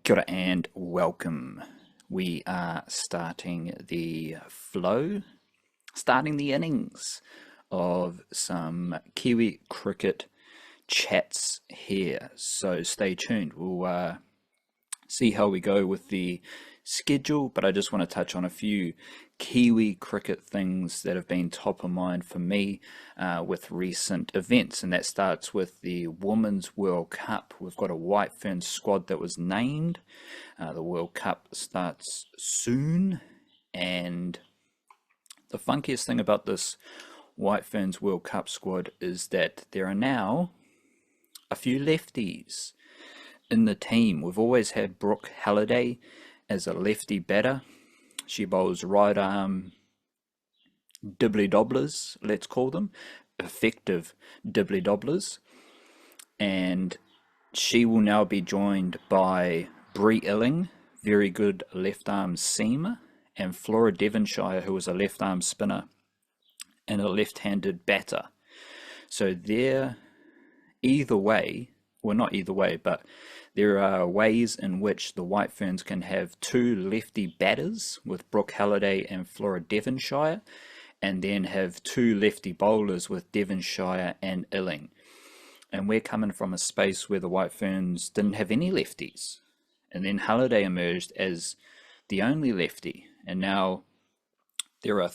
Kia ora and welcome. We are starting the flow, starting the innings of some Kiwi cricket chats here. So stay tuned. We'll see how we go with the schedule, but I just want to touch on a few Kiwi cricket things that have been top of mind for me with recent events, and that starts with the Women's World Cup. We've got a White Ferns squad that was named. The World Cup starts soon, and the funkiest thing about this White Ferns World Cup squad is that there are now a few lefties in the team. We've always had Brooke Halliday as a lefty batter. She bowls right arm dibbly dobblers, let's call them, effective dibbly dobblers. And she will now be joined by Bree Illing, very good left arm seamer, and Flora Devonshire, who is a left arm spinner and a left-handed batter. So they're either way, well, not either way, but there are ways in which the White Ferns can have two lefty batters with Brooke Halliday and Flora Devonshire, and then have two lefty bowlers with Devonshire and Illing. And we're coming from a space where the White Ferns didn't have any lefties. And then Halliday emerged as the only lefty. And now there are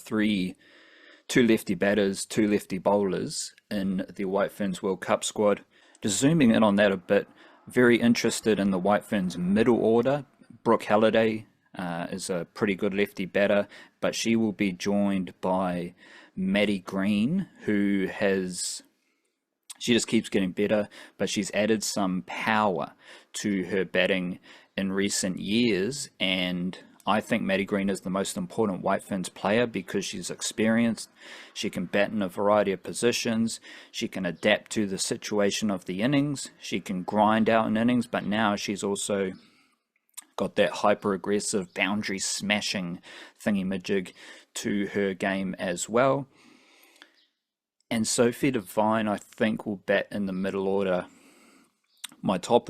two lefty batters, two lefty bowlers in the White Ferns World Cup squad. Just zooming in on that a bit, very interested in the White Ferns middle order. Brooke Halliday is a pretty good lefty batter, but she will be joined by Maddie Green, who she just keeps getting better, but she's added some power to her batting in recent years, and I think Maddie Green is the most important White Ferns player because she's experienced. She can bat in a variety of positions. She can adapt to the situation of the innings. She can grind out an innings, but now she's also got that hyper-aggressive boundary smashing thingy-majig to her game as well. And Sophie Devine, I think, will bat in the middle order. My top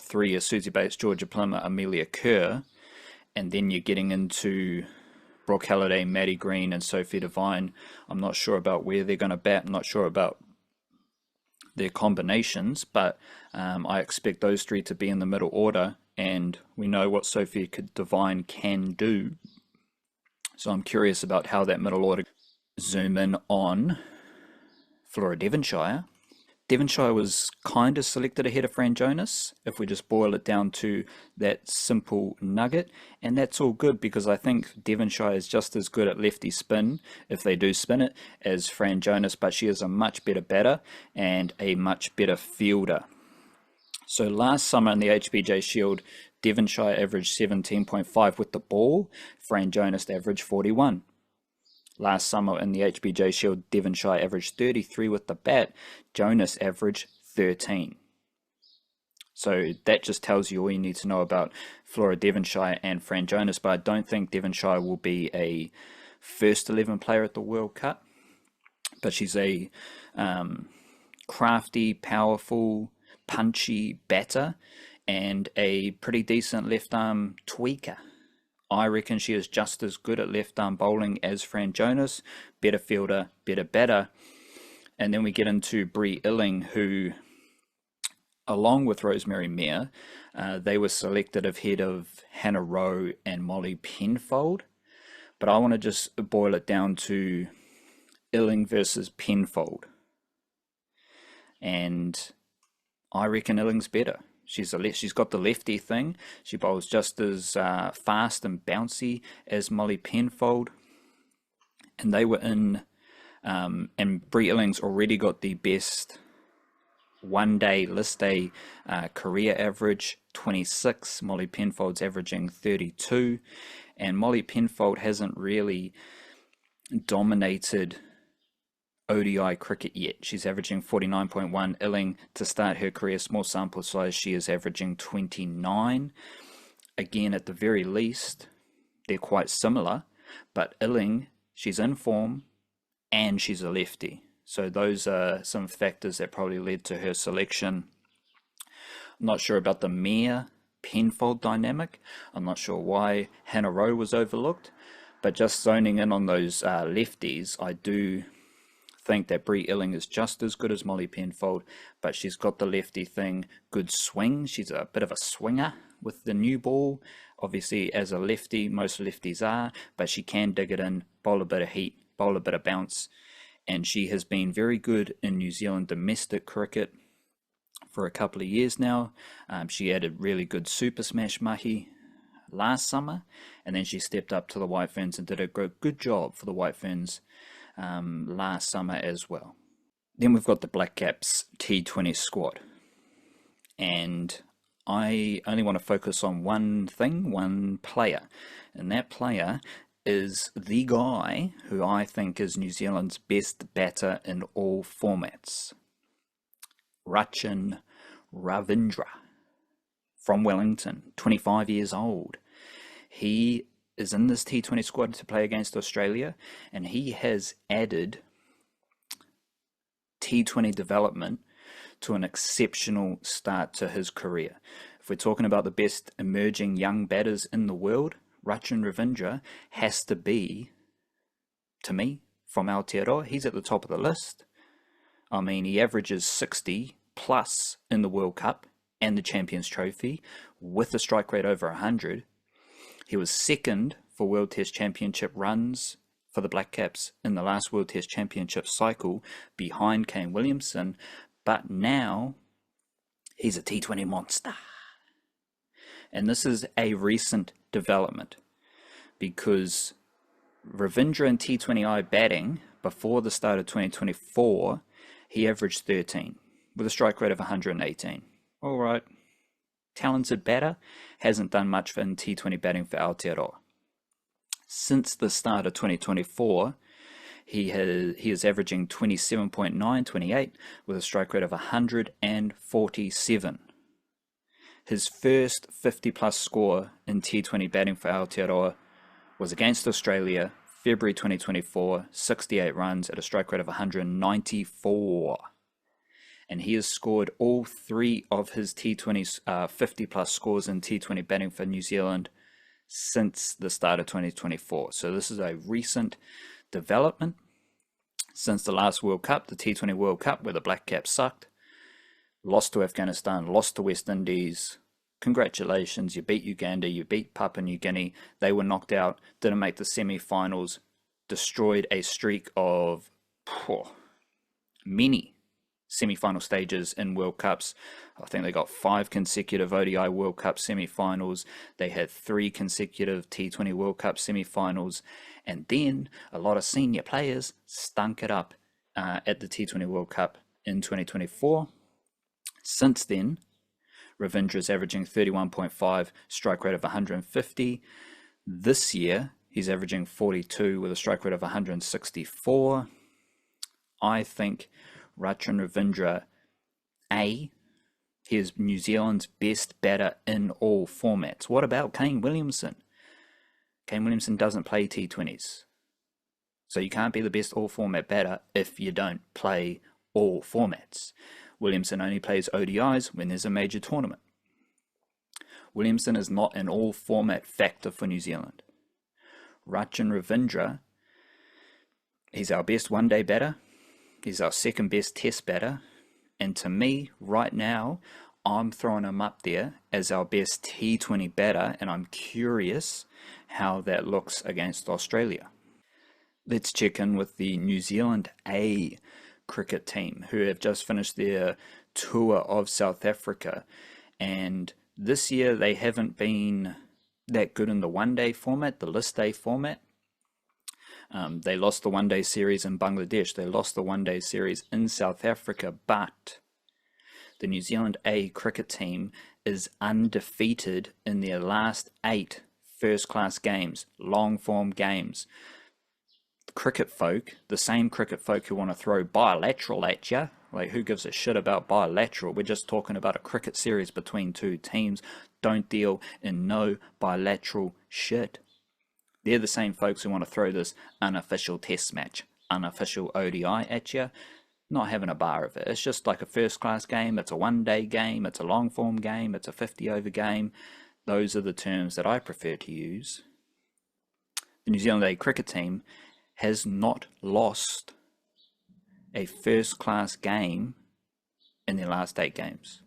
three are Susie Bates, Georgia Plummer, Amelia Kerr. And then you're getting into Brooke Halliday, Maddie Green, and Sophie Devine. I'm not sure about where they're going to bat. I'm not sure about their combinations, but I expect those three to be in the middle order. And we know what Sophie Devine can do. So I'm curious about how that middle order. Zoom in on Flora Devonshire. Devonshire was kind of selected ahead of Fran Jonas, if we just boil it down to that simple nugget. And that's all good because I think Devonshire is just as good at lefty spin, if they do spin it, as Fran Jonas, but she is a much better batter and a much better fielder. So last summer in the HBJ Shield, Devonshire averaged 17.5 with the ball, Fran Jonas averaged 41. Last summer in the HBJ Shield, Devonshire averaged 33 with the bat, Jonas averaged 13. So that just tells you all you need to know about Flora Devonshire and Fran Jonas, but I don't think Devonshire will be a first 11 player at the World Cup. But she's a crafty, powerful, punchy batter and a pretty decent left arm tweaker. I reckon she is just as good at left arm bowling as Fran Jonas, better fielder, better batter. And then we get into Bree Illing, who, along with Rosemary Mayer, they were selected ahead of Hannah Rowe and Molly Penfold. But I want to just boil it down to Illing versus Penfold. And I reckon Illing's better. She's got the lefty thing. She bowls just as fast and bouncy as Molly Penfold. And they were in, and Bree Illing's already got the best one-day list day career average, 26. Molly Penfold's averaging 32. And Molly Penfold hasn't really dominated ODI cricket yet. She's averaging 49.1. Illing, to start her career, small sample size, she is averaging 29. Again, at the very least, they're quite similar, but Illing, she's in form and she's a lefty. So those are some factors that probably led to her selection. I'm not sure about the Mayer Penfold dynamic. I'm not sure why Hannah Rowe was overlooked, but just zoning in on those lefties, I do think that Brie Illing is just as good as Molly Penfold, but she's got the lefty thing, good swing. She's a bit of a swinger with the new ball. Obviously, as a lefty, most lefties are, but she can dig it in, bowl a bit of heat, bowl a bit of bounce, and she has been very good in New Zealand domestic cricket for a couple of years now. She added really good super smash mahi last summer, and then she stepped up to the White Ferns and did a good job for the White Ferns last summer as well. Then we've got the Black Caps T20 squad, and I only want to focus on one thing, one player, and that player is the guy who I think is New Zealand's best batter in all formats. Rachin Ravindra from Wellington, 25 years old. He is in this T20 squad to play against Australia, and he has added T20 development to an exceptional start to his career. If we're talking about the best emerging young batters in the world, Rachin Ravindra has to be, to me, from Aotearoa. He's at the top of the list. I mean, he averages 60 plus in the World Cup and the Champions Trophy with a strike rate over 100. He was second for World Test Championship runs for the Black Caps in the last World Test Championship cycle behind Kane Williamson, but now he's a T20 monster. And this is a recent development because Ravindra in T20I batting before the start of 2024, he averaged 13 with a strike rate of 118. All right, talented batter, hasn't done much in T20 batting for Aotearoa. Since the start of 2024, he is averaging 27.9, 28 with a strike rate of 147. His first 50-plus score in T20 batting for Aotearoa was against Australia, February 2024, 68 runs at a strike rate of 194. And he has scored all three of his T20 50-plus scores in T20 batting for New Zealand since the start of 2024. So this is a recent development since the last World Cup, the T20 World Cup, where the Black Caps sucked. Lost to Afghanistan, lost to West Indies. Congratulations, you beat Uganda, you beat Papua New Guinea. They were knocked out, didn't make the semi-finals, destroyed a streak of many semi-final stages in World Cups. I think they got 5 consecutive ODI World Cup semi-finals. They had 3 consecutive T20 World Cup semi-finals. And then a lot of senior players stunk it up at the T20 World Cup in 2024. Since then, Ravindra is averaging 31.5, strike rate of 150. This year, he's averaging 42 with a strike rate of 164. I think Rachin Ravindra, he is New Zealand's best batter in all formats. What about Kane Williamson? Kane Williamson doesn't play T20s. So you can't be the best all-format batter if you don't play all formats. Williamson only plays ODIs when there's a major tournament. Williamson is not an all-format factor for New Zealand. Rachin Ravindra, he's our best one-day batter. He's our second best test batter. And to me, right now, I'm throwing him up there as our best T20 batter, and I'm curious how that looks against Australia. Let's check in with the New Zealand A cricket team, who have just finished their tour of South Africa, and this year they haven't been that good in the one-day format, the list day format. They lost the one-day series in Bangladesh, they lost the one-day series in South Africa, but the New Zealand A cricket team is undefeated in their last 8 first-class games, long-form games. Cricket folk, the same cricket folk who want to throw bilateral at you, like who gives a shit about bilateral? We're just talking about a cricket series between 2 teams. Don't deal in no bilateral shit. They're the same folks who want to throw this unofficial test match, unofficial ODI at you. not having a bar of it. It's just like a first class game. It's a 1 day game. It's a long form game. It's a 50 over game. Those are the terms that I prefer to use. The New Zealand A cricket team has not lost a first class game in their last 8 games.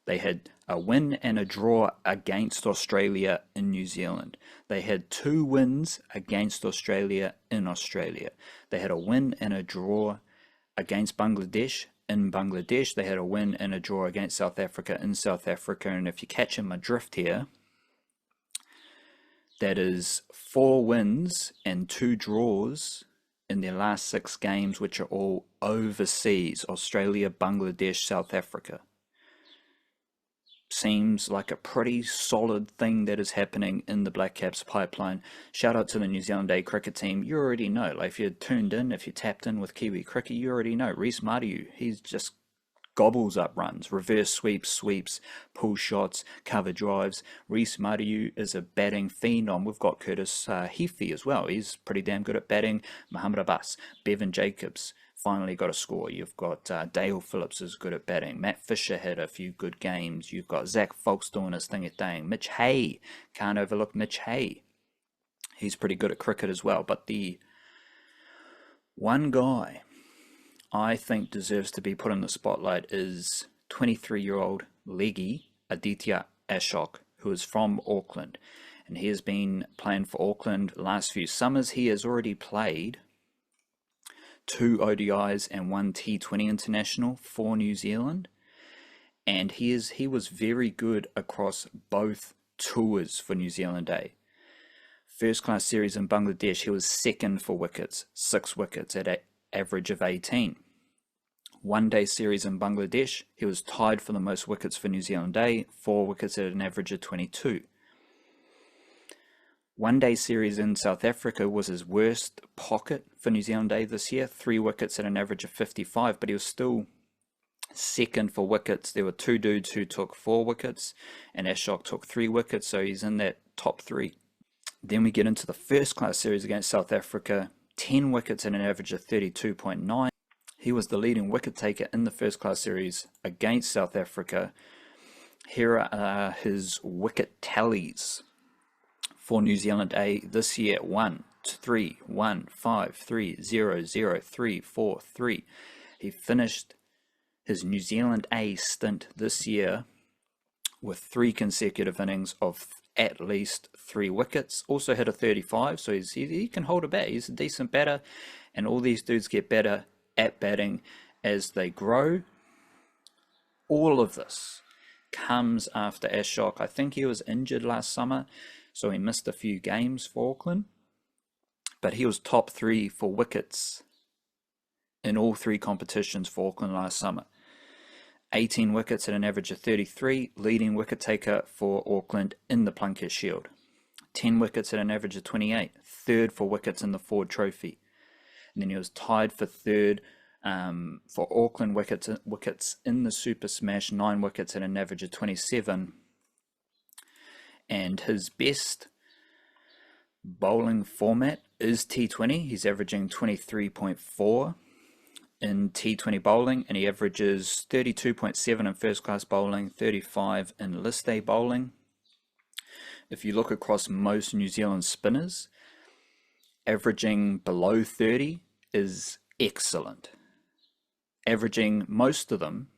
They had a win and a draw against Australia in New Zealand. They had 2 wins against Australia in Australia. They had a win and a draw against Bangladesh in Bangladesh. They had a win and a draw against South Africa in South Africa. And if you catch my drift here, that is 4 wins and 2 draws in their last 6 games, which are all overseas: Australia, Bangladesh, South Africa. Seems like a pretty solid thing that is happening in the Black Caps pipeline. Shout out to the New Zealand A cricket team. You already know, like if you're tuned in, if you're tapped in with Kiwi cricket, you already know Reece Mariu, he's just gobbles up runs, reverse sweeps, pull shots, cover drives. Reece Mariu is a batting phenom. We've got Curtis Heafy as well. He's pretty damn good at batting. Muhammad Abbas, Bevan Jacobs finally got a score. You've got Dale Phillips is good at batting. Matt Fisher had a few good games. You've got Zach Fox doing his thing at thing. Mitch Hay, can't overlook Mitch Hay. He's pretty good at cricket as well. But the one guy I think deserves to be put in the spotlight is 23-year-old leggy Adithya Ashok, who is from Auckland. And he has been playing for Auckland last few summers. He has already played 2 ODIs and 1 T20 international for New Zealand, and he was very good across both tours for New Zealand A. First class series in Bangladesh, he was second for wickets, 6 wickets at an average of 18. 1 day series in Bangladesh, he was tied for the most wickets for New Zealand A, 4 wickets at an average of 22. 1 day series in South Africa was his worst pocket for New Zealand A this year, 3 wickets at an average of 55, but he was still second for wickets. There were 2 dudes who took 4 wickets, and Ashok took 3 wickets, so he's in that top 3. Then we get into the first class series against South Africa, 10 wickets at an average of 32.9. He was the leading wicket taker in the first class series against South Africa. Here are his wicket tallies for New Zealand A this year: 1, 3, 1, 5, 3, 0, 0, 3, 4, 3. He finished his New Zealand A stint this year with 3 consecutive innings of at least 3 wickets. Also had a 35, so he can hold a bat. He's a decent batter, and all these dudes get better at batting as they grow. All of this comes after Ashok. I think he was injured last summer, so he missed a few games for Auckland, but he was top 3 for wickets in all 3 competitions for Auckland last summer. 18 wickets at an average of 33, leading wicket taker for Auckland in the Plunket Shield. 10 wickets at an average of 28, third for wickets in the Ford Trophy. And then he was tied for third for Auckland wickets in the Super Smash, 9 wickets at an average of 27. And his best bowling format is T20. He's averaging 23.4 in T20 bowling, and he averages 32.7 in first class bowling, 35 in list A bowling. If you look across most New Zealand spinners, averaging below 30 is excellent. Averaging, most of them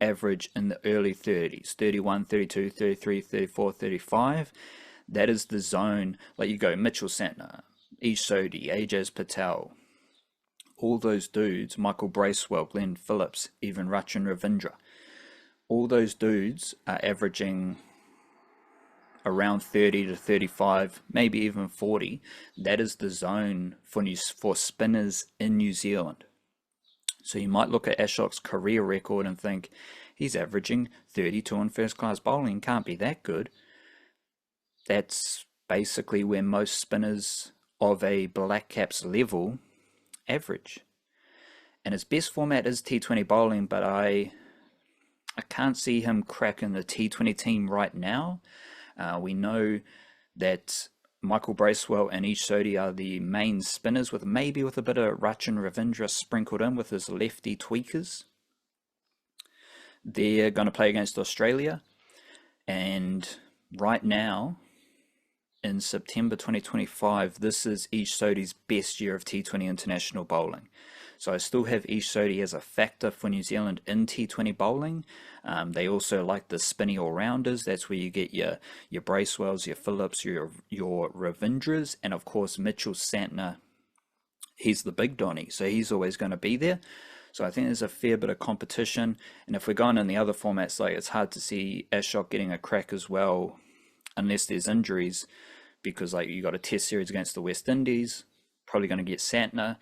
average in the early 30s, 31, 32, 33, 34, 35. That is the zone. Like you go Mitchell Santner, Ish Sodhi, Ajaz Patel, all those dudes, Michael Bracewell, Glenn Phillips, even Rachin Ravindra, all those dudes are averaging around 30 to 35, maybe even 40. That is the zone for spinners in New Zealand. So you might look at Ashok's career record and think, he's averaging 32 in first class bowling, can't be that good. That's basically where most spinners of a Black Caps level average. And his best format is T20 bowling, but I can't see him cracking the T20 team right now. We know that Michael Bracewell and Ish Sodhi are the main spinners, with maybe with a bit of Rachin Ravindra sprinkled in with his lefty tweakers. They're going to play against Australia, and right now, in September 2025, this is Ish Sodhi's best year of T20 international bowling. So I still have Ish Sodhi as a factor for New Zealand in T20 bowling. They also like the spinny all-rounders. That's where you get your Bracewells, your Phillips, your Ravindras, and of course Mitchell Santner. He's the big Donny, so he's always going to be there. So I think there's a fair bit of competition. And if we're going in the other formats, like, it's hard to see Ashok getting a crack as well, unless there's injuries, because like you got a test series against the West Indies, probably going to get Santner.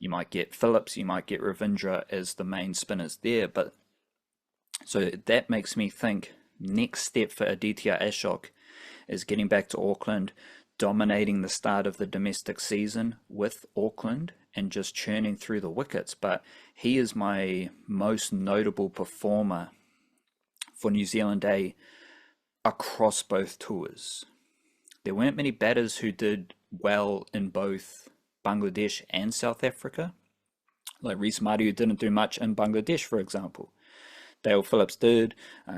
You might get Phillips, you might get Ravindra as the main spinners there. But so that makes me think next step for Adithya Ashok is getting back to Auckland, dominating the start of the domestic season with Auckland and just churning through the wickets. But he is my most notable performer for New Zealand A across both tours. There weren't many batters who did well in both Bangladesh and South Africa. Like Reece Matiu didn't do much in Bangladesh, for example. Dale Phillips did.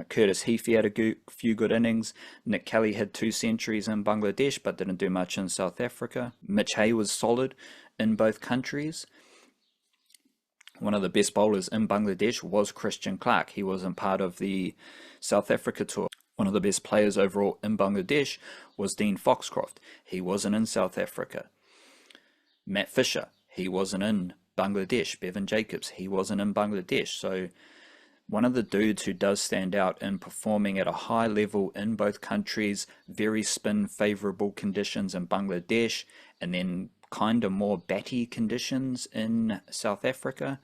Curtis Heafy had a few good innings. Nick Kelly had 2 centuries in Bangladesh but didn't do much in South Africa. Mitch Hay was solid in both countries. One of the best bowlers in Bangladesh was Christian Clark. He wasn't part of the South Africa tour. One of the best players overall in Bangladesh was Dean Foxcroft. He wasn't in South Africa. Matt Fisher, he wasn't in Bangladesh. Bevan Jacobs, he wasn't in Bangladesh. So one of the dudes who does stand out in performing at a high level in both countries, very spin favourable conditions in Bangladesh, and then kind of more batty conditions in South Africa.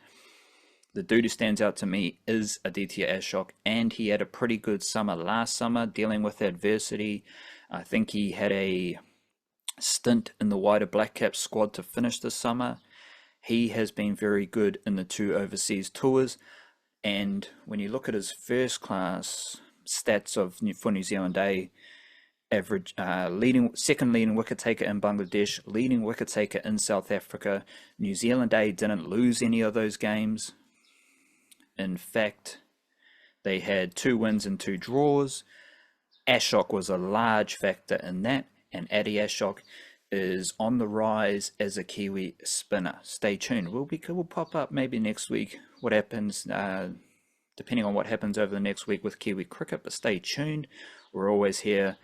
The dude who stands out to me is Adithya Ashok, and he had a pretty good summer last summer dealing with adversity. I think he had a stint in the wider Black Caps squad to finish the summer. He has been very good in the 2 overseas tours. And when you look at his first class stats for New Zealand A, average second leading wicket taker in Bangladesh, leading wicket taker in South Africa. New Zealand A didn't lose any of those games. In fact, they had 2 wins and 2 draws. Ashok was a large factor in that, and Adi Ashok is on the rise as a Kiwi spinner. Stay tuned. We'll pop up maybe next week what happens, depending on what happens over the next week with Kiwi cricket, but stay tuned. We're always here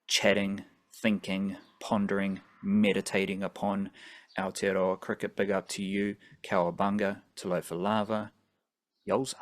chatting, thinking, pondering, meditating upon Aotearoa cricket. Big up to you, Cowabunga, Talofa Lava, Yoza.